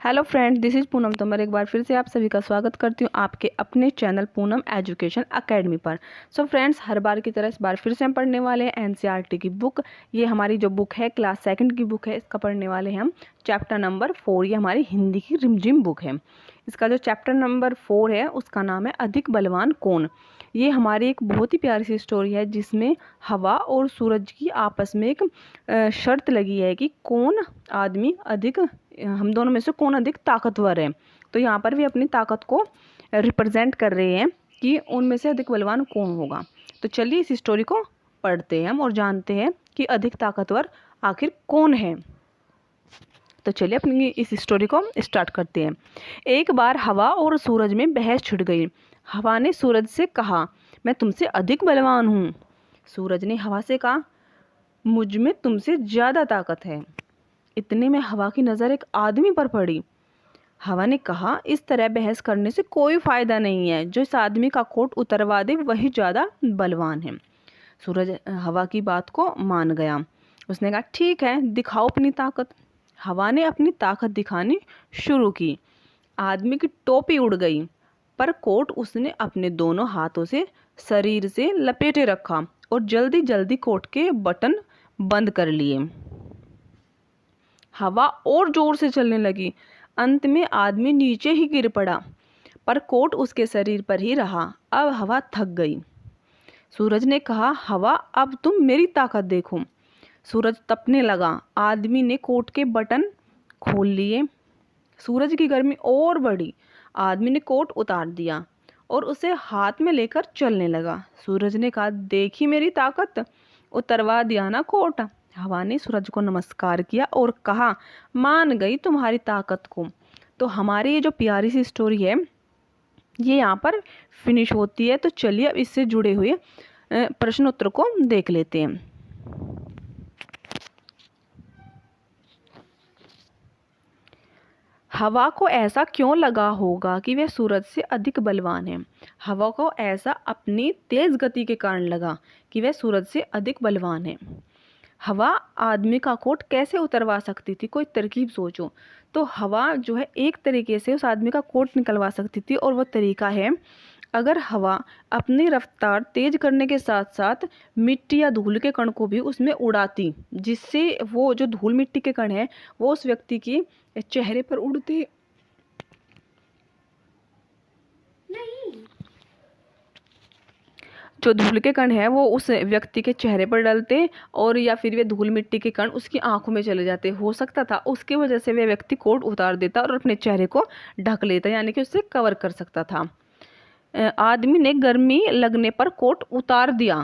Hello friends, this is Poonam Tomar. एक बार फिर से आप सभी का स्वागत करती हूँ आपके अपने चैनल पूनम एजुकेशन एकेडमी पर। सो फ्रेंड्स, हर बार की तरह इस बार फिर से हम पढ़ने वाले हैं एनसीईआरटी की बुक। ये हमारी जो बुक है क्लास सेकंड की बुक है, इसका पढ़ने वाले हैं हम चैप्टर नंबर 4। ये हमारी हिंदी की रिमझिम बुक है। इसका जो चैप्टर नंबर 4 है उसका नाम है अधिक बलवान कौन। ये हमारी एक बहुत ही प्यारी सी स्टोरी है जिसमें हवा और सूरज की आपस में एक शर्त लगी है कि कौन आदमी अधिक, हम दोनों में से कौन अधिक ताकतवर है। तो यहाँ पर भी अपनी ताकत को रिप्रेजेंट कर रहे हैं कि उनमें से अधिक बलवान कौन होगा। तो चलिए इस स्टोरी को पढ़ते हैं हम और जानते हैं कि अधिक ताकतवर आखिर कौन है। तो चलिए अपनी इस स्टोरी को स्टार्ट करते हैं। एक बार हवा और सूरज में बहस छिड़ गई। हवा ने सूरज से कहा, मैं तुमसे अधिक बलवान हूँ। सूरज ने हवा से कहा, मुझ में तुमसे ज़्यादा ताकत है। इतने में हवा की नज़र एक आदमी पर पड़ी। हवा ने कहा, इस तरह बहस करने से कोई फ़ायदा नहीं है। जो इस आदमी का कोट उतरवा दे वही ज़्यादा बलवान है। सूरज हवा की बात को मान गया। उसने कहा, ठीक है, दिखाओ अपनी ताकत। हवा ने अपनी ताकत दिखानी शुरू की। आदमी की टोपी उड़ गई, पर कोट उसने अपने दोनों हाथों से शरीर से लपेटे रखा और जल्दी जल्दी कोट के बटन बंद कर लिए। हवा और जोर से चलने लगी। अंत में आदमी नीचे ही गिर पड़ा, पर कोट उसके शरीर पर ही रहा। अब हवा थक गई। सूरज ने कहा, हवा, अब तुम मेरी ताकत देखो। सूरज तपने लगा। आदमी ने कोट के बटन खोल लिए। सूरज की गर्मी और बढ़ी। आदमी ने कोट उतार दिया और उसे हाथ में लेकर चलने लगा। सूरज ने कहा, देखी मेरी ताकत, उतरवा दिया ना कोट। हवा ने सूरज को नमस्कार किया और कहा, मान गई तुम्हारी ताकत को। तो हमारी ये जो प्यारी सी स्टोरी है ये यहाँ पर फिनिश होती है। तो चलिए अब इससे जुड़े हुए प्रश्न उत्तर को देख लेते हैं। हवा को ऐसा क्यों लगा होगा कि वह सूरज से अधिक बलवान है। हवा को ऐसा अपनी तेज गति के कारण लगा कि वह सूरज से अधिक बलवान है। हवा आदमी का कोट कैसे उतरवा सकती थी, कोई तरकीब सोचो। तो हवा जो है एक तरीके से उस आदमी का कोट निकलवा सकती थी और वो तरीका है, अगर हवा अपनी रफ्तार तेज करने के साथ साथ मिट्टी या धूल के कण को भी उसमें उड़ाती, जिससे वो जो धूल मिट्टी के कण है वो उस व्यक्ति की चेहरे पर उड़ते, जो धूल के कण है वो उस व्यक्ति के चेहरे पर डलते और या फिर वे धूल मिट्टी के कण उसकी आंखों में चले जाते। हो सकता था उसकी वजह से वह व्यक्ति कोट उतार देता और अपने चेहरे को ढक लेता, यानी कि उससे कवर कर सकता था। आदमी ने गर्मी लगने पर कोट उतार दिया।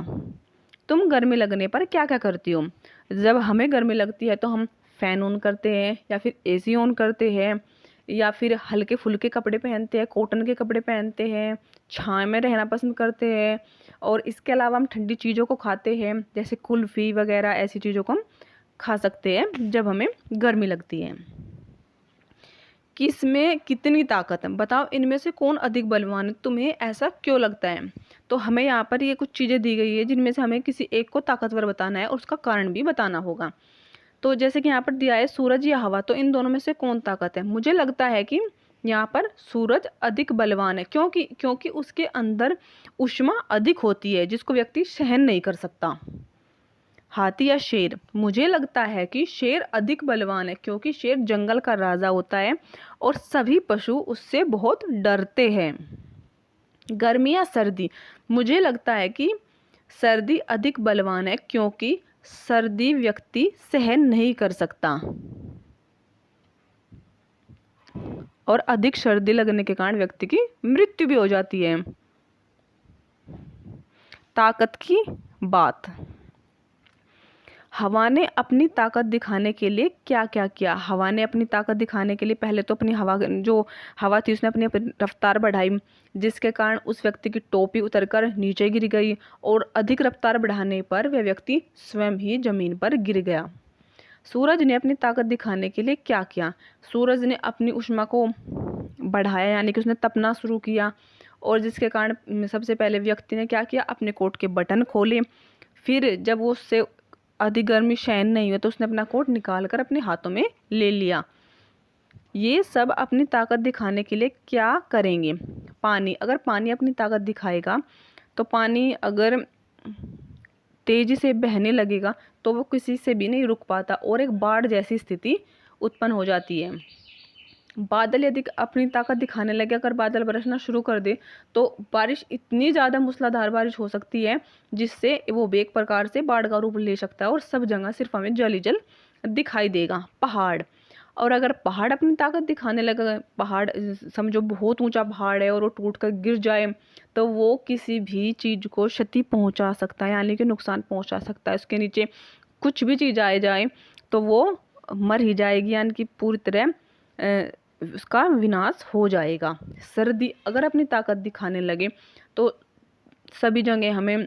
तुम गर्मी लगने पर क्या क्या करती हो? जब हमें गर्मी लगती है तो हम फ़ैन ऑन करते हैं या फिर एसी ऑन करते हैं या फिर हल्के फुल्के कपड़े पहनते हैं, कॉटन के कपड़े पहनते हैं, छाँव में रहना पसंद करते हैं। और इसके अलावा हम ठंडी चीज़ों को खाते हैं, जैसे कुल्फ़ी वगैरह, ऐसी चीज़ों को हम खा सकते हैं जब हमें गर्मी लगती है। किस में कितनी ताकत है, बताओ इनमें से कौन अधिक बलवान है, तुम्हें ऐसा क्यों लगता है? तो हमें यहाँ पर ये कुछ चीज़ें दी गई है जिनमें से हमें किसी एक को ताकतवर बताना है और उसका कारण भी बताना होगा। तो जैसे कि यहाँ पर दिया है सूरज या हवा, तो इन दोनों में से कौन ताकत है? मुझे लगता है कि यहाँ पर सूरज अधिक बलवान है, क्योंकि उसके अंदर ऊष्मा अधिक होती है जिसको व्यक्ति सहन नहीं कर सकता। हाथी या शेर? मुझे लगता है कि शेर अधिक बलवान है क्योंकि शेर जंगल का राजा होता है और सभी पशु उससे बहुत डरते हैं। गर्मी या सर्दी? मुझे लगता है कि सर्दी अधिक बलवान है क्योंकि सर्दी व्यक्ति सहन नहीं कर सकता और अधिक सर्दी लगने के कारण व्यक्ति की मृत्यु भी हो जाती है। ताकत की बात? हवा ने अपनी ताकत दिखाने के लिए क्या क्या किया? हवा ने अपनी ताकत दिखाने के लिए पहले तो अपनी जो हवा थी उसने अपनी रफ्तार बढ़ाई, जिसके कारण उस व्यक्ति की टोपी उतरकर नीचे गिर गई और अधिक रफ्तार बढ़ाने पर वह व्यक्ति स्वयं ही जमीन पर गिर गया। सूरज ने अपनी ताकत दिखाने के लिए क्या किया? सूरज ने अपनी ऊष्मा को बढ़ाया, यानी कि उसने तपना शुरू किया और जिसके कारण सबसे पहले व्यक्ति ने क्या किया, अपने कोट के बटन खोले। फिर जब वो उससे अधिक गर्मी सहन नहीं हुई तो उसने अपना कोट निकाल कर अपने हाथों में ले लिया। ये सब अपनी ताकत दिखाने के लिए क्या करेंगे? पानी, अगर पानी अपनी ताकत दिखाएगा तो पानी अगर तेजी से बहने लगेगा तो वो किसी से भी नहीं रुक पाता और एक बाढ़ जैसी स्थिति उत्पन्न हो जाती है। बादल यदि अपनी ताकत दिखाने लगे, अगर बादल बरसना शुरू कर दे तो बारिश इतनी ज़्यादा मूसलाधार बारिश हो सकती है जिससे वो एक प्रकार से बाढ़ का रूप ले सकता है और सब जगह सिर्फ हमें जल ही जल दिखाई देगा। पहाड़, और अगर पहाड़ अपनी ताकत दिखाने लगा, पहाड़ समझो बहुत ऊंचा पहाड़ है और वो टूट कर गिर जाए तो वो किसी भी चीज़ को क्षति पहुंचा सकता है, यानी कि नुकसान पहुंचा सकता है। उसके नीचे कुछ भी चीज़ आ जाए तो वो मर ही जाएगी, यानी कि पूरी तरह उसका विनाश हो जाएगा। सर्दी अगर अपनी ताकत दिखाने लगे तो सभी जगह हमें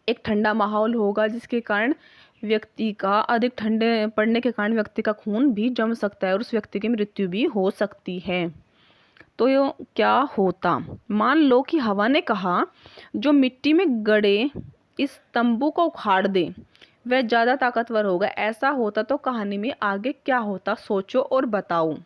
एक ठंडा माहौल होगा जिसके कारण व्यक्ति का अधिक ठंडे पड़ने के कारण व्यक्ति का खून भी जम सकता है और उस व्यक्ति की मृत्यु भी हो सकती है। तो ये क्या होता, मान लो कि हवा ने कहा जो मिट्टी में गड़े इस तंबू को उखाड़ दे वह ज़्यादा ताकतवर होगा। ऐसा होता तो कहानी में आगे क्या होता, सोचो और बताओ।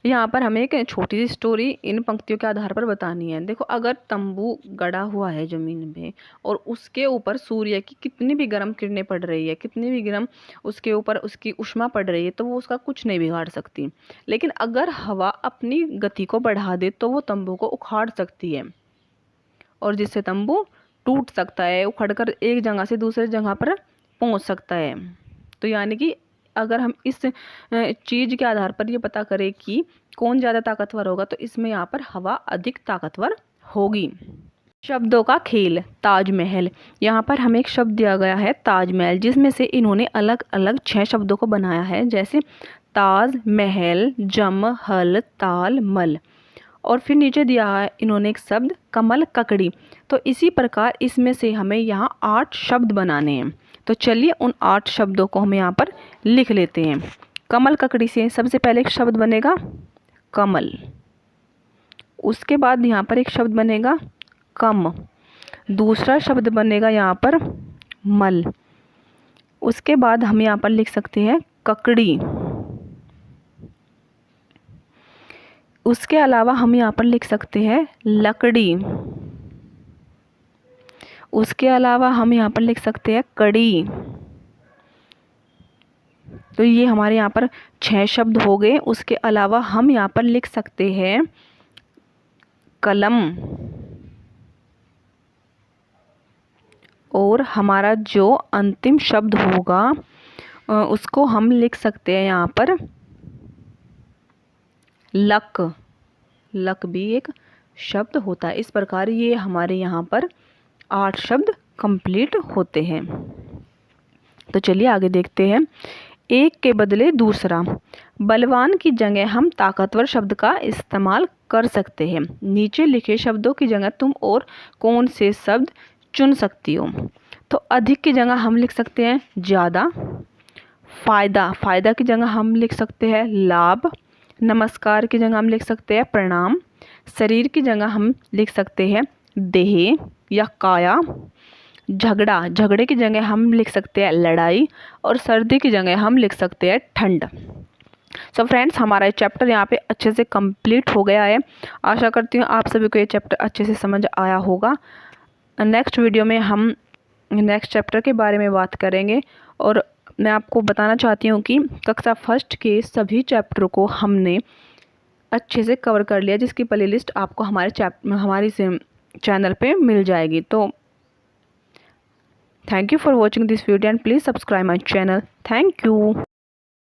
यहाँ पर हमें एक छोटी सी स्टोरी इन पंक्तियों के आधार पर बतानी है। देखो, अगर तंबू गड़ा हुआ है ज़मीन में और उसके ऊपर सूर्य की कितनी भी गर्म किरणें पड़ रही है, कितनी भी गर्म उसके ऊपर उसकी ऊष्मा पड़ रही है, तो वो उसका कुछ नहीं बिगाड़ सकती। लेकिन अगर हवा अपनी गति को बढ़ा दे तो वो तंबू को उखाड़ सकती है और जिससे तंबू टूट सकता है, उखड़कर एक जगह से दूसरे जगह पर पहुँच सकता है। तो यानी कि अगर हम इस चीज़ के आधार पर ये पता करें कि कौन ज़्यादा ताकतवर होगा तो इसमें यहाँ पर हवा अधिक ताकतवर होगी। शब्दों का खेल, ताजमहल। यहाँ पर हमें एक शब्द दिया गया है ताजमहल, जिसमें से इन्होंने अलग अलग 6 शब्दों को बनाया है, जैसे ताज, महल, जम, हल, ताल, मल। और फिर नीचे दिया है इन्होंने एक शब्द कमल ककड़ी। तो इसी प्रकार इसमें से हमें यहाँ 8 शब्द बनाने हैं। तो चलिए उन 8 शब्दों को हम यहाँ पर लिख लेते हैं। कमल ककड़ी से सबसे पहले एक शब्द बनेगा कमल, उसके बाद यहाँ पर एक शब्द बनेगा कम, दूसरा शब्द बनेगा यहाँ पर मल, उसके बाद हम यहाँ पर लिख सकते हैं ककड़ी, उसके अलावा हम यहाँ पर लिख सकते हैं लकड़ी, उसके अलावा हम यहाँ पर लिख सकते हैं कड़ी। तो ये हमारे यहाँ पर 6 शब्द हो गए। उसके अलावा हम यहाँ पर लिख सकते हैं कलम, और हमारा जो अंतिम शब्द होगा उसको हम लिख सकते हैं यहाँ पर लक। लक भी एक शब्द होता है। इस प्रकार ये हमारे यहाँ पर 8 शब्द कंप्लीट होते हैं। तो चलिए आगे देखते हैं। एक के बदले दूसरा, बलवान की जगह हम ताकतवर शब्द का इस्तेमाल कर सकते हैं। नीचे लिखे शब्दों की जगह तुम और कौन से शब्द चुन सकती हो? तो अधिक की जगह हम लिख सकते हैं ज़्यादा, फ़ायदा, फ़ायदा की जगह हम लिख सकते हैं लाभ, नमस्कार की जगह हम लिख सकते हैं प्रणाम, शरीर की जगह हम लिख सकते हैं देह या काया, झगड़ा, झगड़े की जगह हम लिख सकते हैं लड़ाई, और सर्दी की जगह हम लिख सकते हैं ठंड। सो फ्रेंड्स, हमारा ये चैप्टर यहाँ पे अच्छे से कंप्लीट हो गया है। आशा करती हूँ आप सभी को ये चैप्टर अच्छे से समझ आया होगा। नेक्स्ट वीडियो में हम नेक्स्ट चैप्टर के बारे में बात करेंगे, और मैं आपको बताना चाहती हूँ कि कक्षा फर्स्ट के सभी चैप्टर को हमने अच्छे से कवर कर लिया, जिसकी प्लेलिस्ट आपको हमारी चैनल पे मिल जाएगी। तो thank you for watching this video and please subscribe my channel. Thank you.